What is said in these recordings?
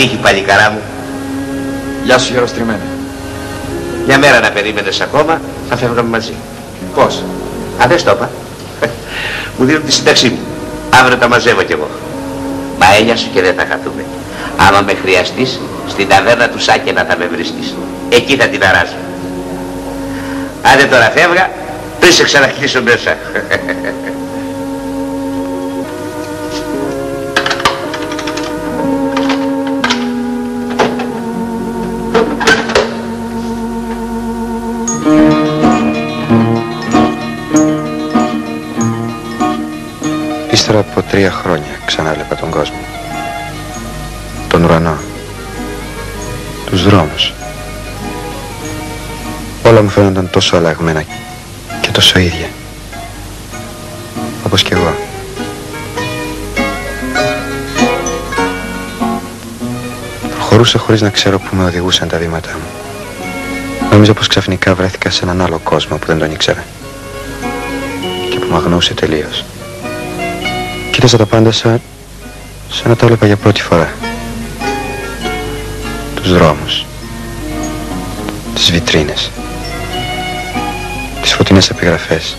τύχη, παλικαρά μου. Γεια σου, γεροστριμμένε. Μια μέρα να περίμενες ακόμα, θα φεύγαμε μαζί. Πώς? Α, δεν στο είπα. Μου δίνουν τη σύνταξή μου. Αύριο τα μαζεύω κι εγώ. Μα έλια σου και δεν θα χαθούμε. Άμα με χρειαστείς, στην ταβέρνα του Σάκη να θα με βρίσκεις. Εκεί θα την αράζω. Άντε τώρα φεύγα, πριν σε ξανακλείσω μέσα. Ύστερα από 3 χρόνια ξανάλεπα τον κόσμο. Τον ουρανό. Τους δρόμους. Όλα μου φαίνονταν τόσο αλλαγμένα και τόσο ίδια. Όπως κι εγώ. Προχωρούσα χωρίς να ξέρω πού με οδηγούσαν τα βήματά μου. Νόμιζα πως ξαφνικά βρέθηκα σε έναν άλλο κόσμο που δεν τον ήξερα και που μ' αγνοούσε τελείως. Κοίταζα τα πάντα σαν να τα έβλεπα για πρώτη φορά. Τους δρόμους, τις βιτρίνες, τις φωτεινές επιγραφές.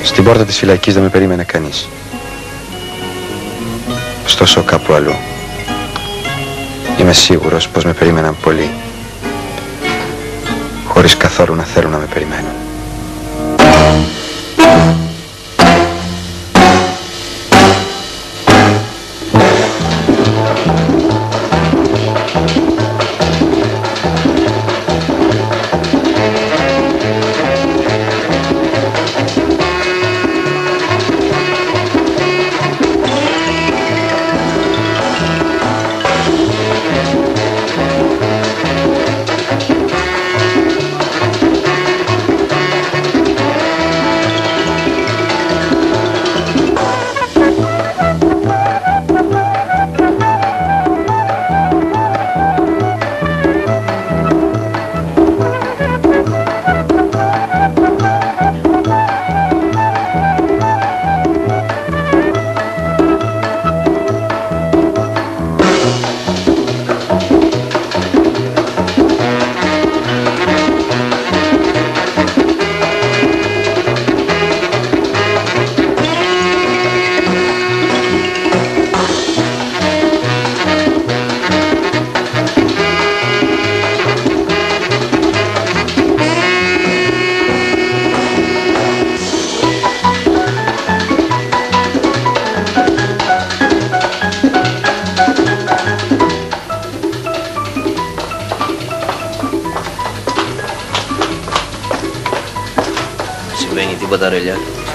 Στην πόρτα της φυλακής δεν με περίμενε κανείς. Ωστόσο κάπου αλλού είμαι σίγουρος πως με περίμεναν πολλοί, χωρίς καθόλου να θέλουν να με περιμένουν.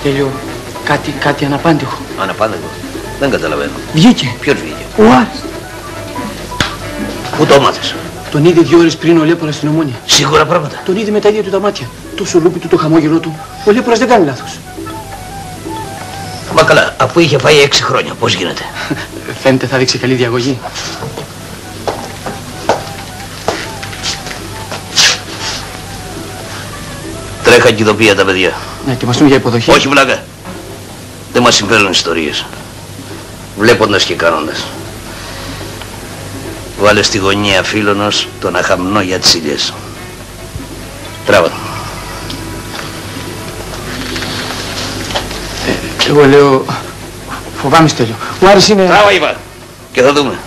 Στέλιο, κάτι αναπάντηχο. Αναπάντηχο. Δεν καταλαβαίνω. Βγήκε. Ποιος βγήκε? Ο Άρης. Πού το μάθες? Τον είδε 2 ώρες πριν ο Λέπορας στην Ομόνια. Σίγουρα πράγματα. Τον είδε με τα ίδια του τα μάτια. Τόσο λούπι του, το χαμόγελό του. Ο Λέπορας δεν κάνει λάθος. Μα καλά, αφού είχε πάει 6 χρόνια, πώς γίνεται? Φαίνεται θα δείξει καλή διαγωγή. Τρέχα και ειδοποιία τα παιδιά. Να ετοιμαστούν για υποδοχή. Όχι βλάκα. Δεν μας συμφέρουν ιστορίες. Βλέποντας και κάνοντας. Βάλε στη γωνία φίλωνος τον αχαμνό για τις ηλιές. Τράβα. Εγώ λέω... Φοβάμαι, Στέλιο. Ο Άρης είναι... Τράβα είπα. Και θα δούμε.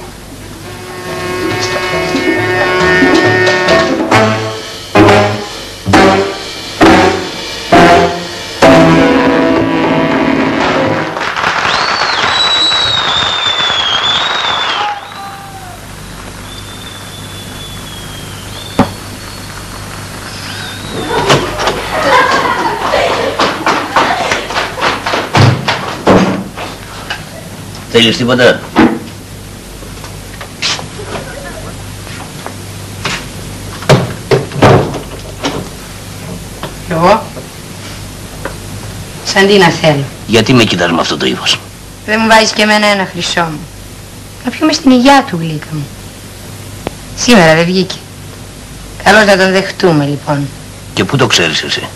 Θέλεις τίποτα? Εγώ? Σαν τι να θέλω. Γιατί με κοιτάς με αυτό το ύφος? Δεν μου βάζεις και εμένα ένα χρυσό μου. Να πιούμε στην υγειά του, γλύκα μου. Σήμερα δεν βγήκε. Καλώς να τον δεχτούμε λοιπόν. Και πού το ξέρεις εσύ?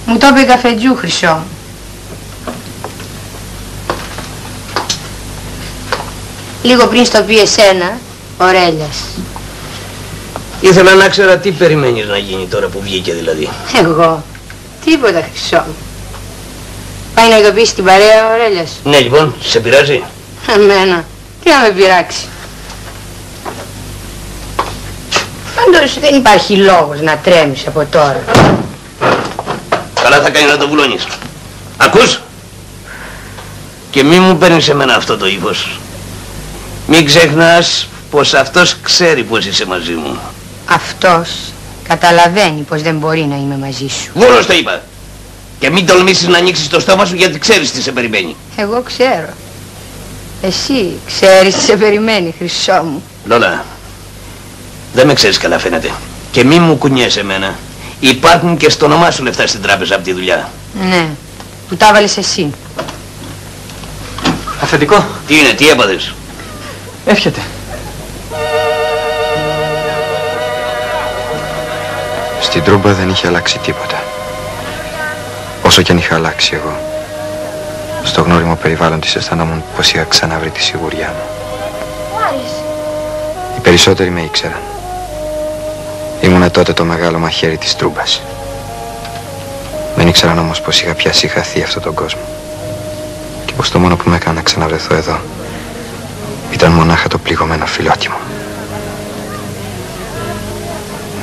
Μου το είπε καφετζού, χρυσό μου. Λίγο πριν στο πει εσένα, ο Ρέλιας. Ήθελα να ξέρω τι περιμένεις να γίνει τώρα που βγήκε δηλαδή. Εγώ. Τίποτα, Χρυσό μου. Πάει να ειδοποιήσει την παρέα ο Ρέλιας. Ναι λοιπόν, σε πειράζει? Εμένα. Τι να με πειράξει. Πάντως δεν υπάρχει λόγος να τρέμεις από τώρα. Καλά θα κάνει να το βουλώνεις. Ακούς? Και μη μου παίρνεις εμένα αυτό το ύφος. Μην ξεχνάς πως αυτός ξέρει πως είσαι μαζί μου. Αυτός καταλαβαίνει πως δεν μπορεί να είμαι μαζί σου. Βούλος το είπα. Και μην τολμήσεις να ανοίξεις το στόμα σου γιατί ξέρεις τι σε περιμένει. Εγώ ξέρω. Εσύ ξέρεις τι σε περιμένει, Χρυσό μου. Λόλα, δεν με ξέρεις καλά φαίνεται. Και μη μου κουνιέσαι εμένα. Υπάρχουν και στο όνομά σου λεφτά στην τράπεζα από τη δουλειά. Ναι, που τα βάλεις εσύ. Αφεντικό. Τι είναι, τι έπαθες? Εύχεται. Στην Τρούμπα δεν είχε αλλάξει τίποτα. Όσο κι αν είχα αλλάξει εγώ, στο γνώριμο περιβάλλον της αισθανόμουν πως είχα ξαναβρει τη σιγουριά μου. Οι περισσότεροι με ήξεραν. Ήμουνα τότε το μεγάλο μαχαίρι της Τρούμπας. Δεν ήξεραν όμως πως είχα πια συγχαθεί αυτόν τον κόσμο. Και πως το μόνο που με έκανε να ξαναβρεθώ εδώ ήταν μονάχα το πληγωμένο φιλότιμο.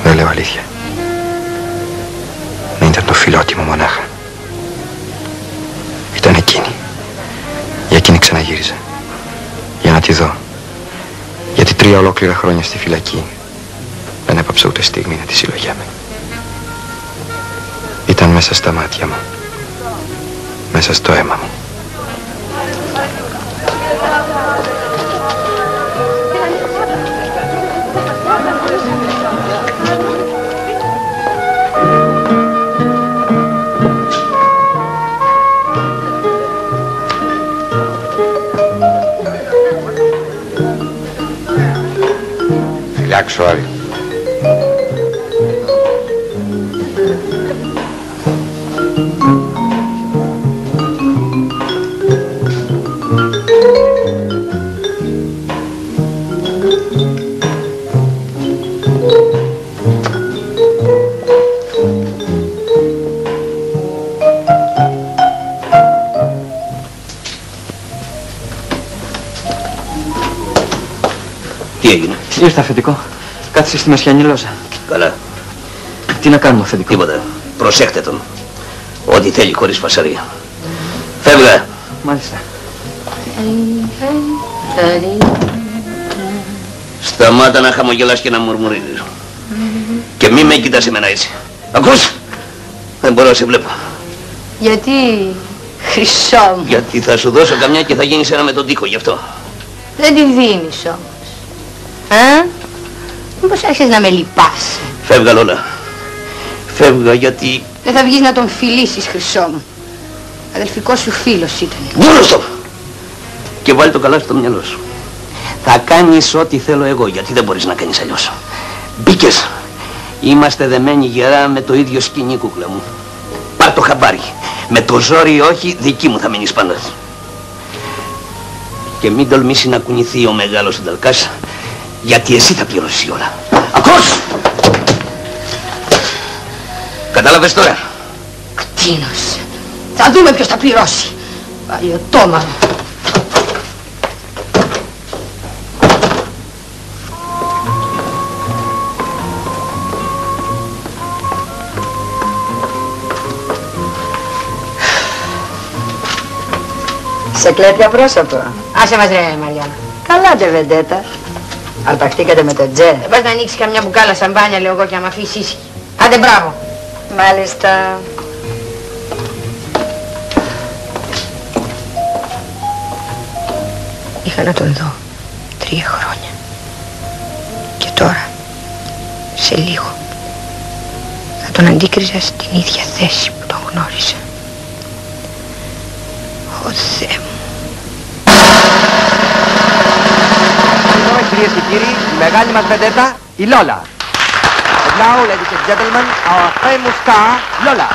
Δεν λέω αλήθεια. Δεν ήταν το φιλότιμο μονάχα. Ήταν εκείνη. Για εκείνη ξαναγύριζα. Για να τη δω. Γιατί 3 ολόκληρα χρόνια στη φυλακή δεν έπαψα ούτε στιγμή να τη συλλογιάμαι. Ήταν μέσα στα μάτια μου. Μέσα στο αίμα μου. Φιλιάξω, Άδη. Τι έγινε? Ήρθα, αφεντικό. Κάθισε στη μεσιανή λόζα. Καλά. Τι να κάνουμε, αφεντικό? Τίποτα. Προσέχτε τον. Ό,τι θέλει χωρίς φασαρία. Φεύγα. Μάλιστα. Σταμάτα να χαμογελάς και να μουρμουρίζεις. Και μη με κοιτάς εμένα έτσι. Ακούς? Δεν μπορώ να σε βλέπω. Γιατί, Χρυσό μου. Γιατί θα σου δώσω καμιά και θα γίνεις ένα με τον τοίχο γι' αυτό. Δεν τη δίνεις όμως. Μήπως άρχισες να με λυπάσαι. Φεύγα, Λόλα. Φεύγα γιατί... Δεν θα βγεις να τον φιλήσεις, Χρυσό μου. Αδελφικός σου φίλος ήταν. Βούλος το! Και βάλει το καλά στο μυαλό σου. Θα κάνεις ό,τι θέλω εγώ, γιατί δεν μπορείς να κάνεις αλλιώς. Μπήκες. Είμαστε δεμένοι γερά με το ίδιο σκηνή, κούκλα μου. Πάρ' το χαμπάρι. Με το ζόρι όχι, δική μου θα μείνεις πάντα. Και μην τολμήσει να κουνηθεί ο μεγάλος Νταλκάς, γιατί εσύ θα πληρώσεις όλα. Ακούς! Κατάλαβες τώρα? Κτίνος. Θα δούμε ποιος θα πληρώσει. Παλιωτόμαρο. Σε κλέπια πρόσωπο. Άσε μας ρε Μαριάννα. Καλά ντε βεντέτα. Αρπαχτήκατε με τον Τζε. Δεν πας να ανοίξεις καμιά μπουκάλα σαμπάνια, λέω εγώ, και να μ' αφήσεις ήσυχη. Άντε μπράβο. Μάλιστα. Είχα να τον δω 3 χρόνια. Και τώρα, σε λίγο, θα τον αντίκριζα στην ίδια θέση που τον γνώρισα. Ω Θεέ μου. Κυρίες και κύριοι, η μεγάλη μας βεντέτα, η Λόλα. And now, ladies and gentlemen, our famous star, Lola.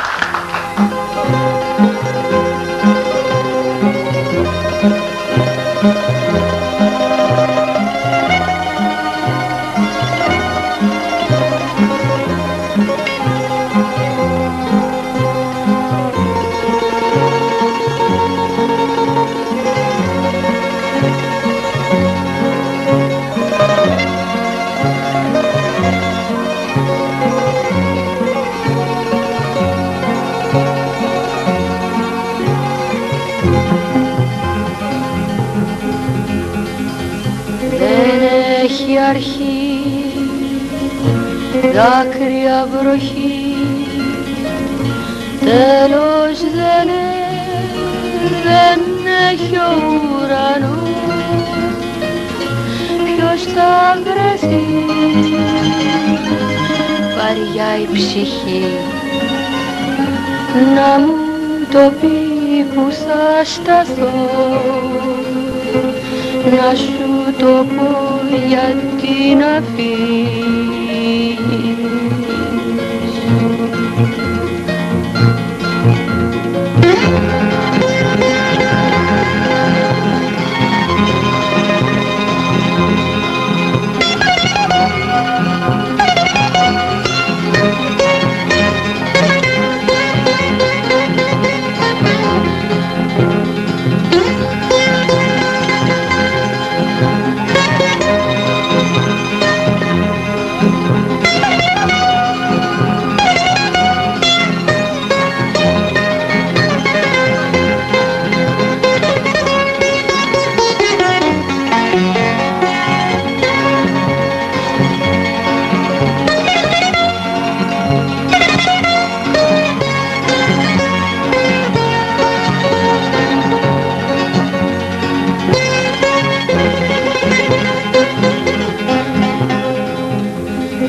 αρχή, δάκρυα βροχή, τέλος δεν έχει ο ουρανός. Ποιος θα βρεθεί, βαριά η ψυχή, να μου το πει που θα σταθώ, να σου το πω γιατί να φύγεις.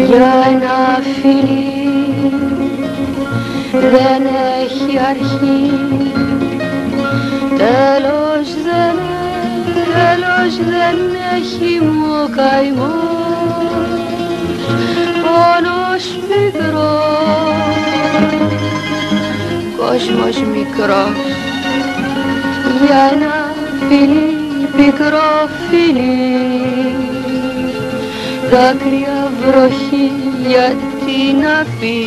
Για ένα φιλί δεν έχει αρχή, τέλος δεν έχει μου ο καημός, πόνος μικρός, κόσμος μικρός. Για ένα φιλί, πικρό φιλί, δάκρυα βροχή γιατί να φύγει.